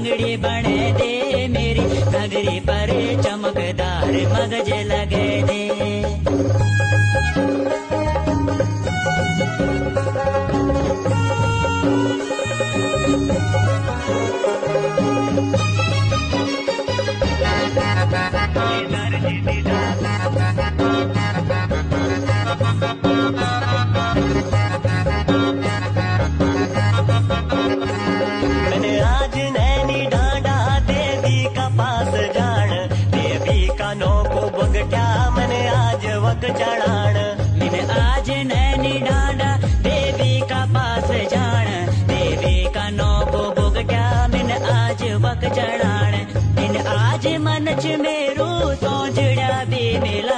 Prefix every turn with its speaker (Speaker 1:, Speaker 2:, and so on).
Speaker 1: बंगड़ी बने दे मेरी घगरी पर चमकदार मगज लगे दे।
Speaker 2: मैंने आज नैनी डांडा देवी का पास जान, देवी का नो को बगट्या मैंने आज वक चढ़ाण।
Speaker 1: मैंने आज नैनी डांडा देवी का पास जान, देवी का नो को बोगट्या मैंने आज वक चढ़ाण। मैंने आज मन च मेरू सोजड़ा भी मिला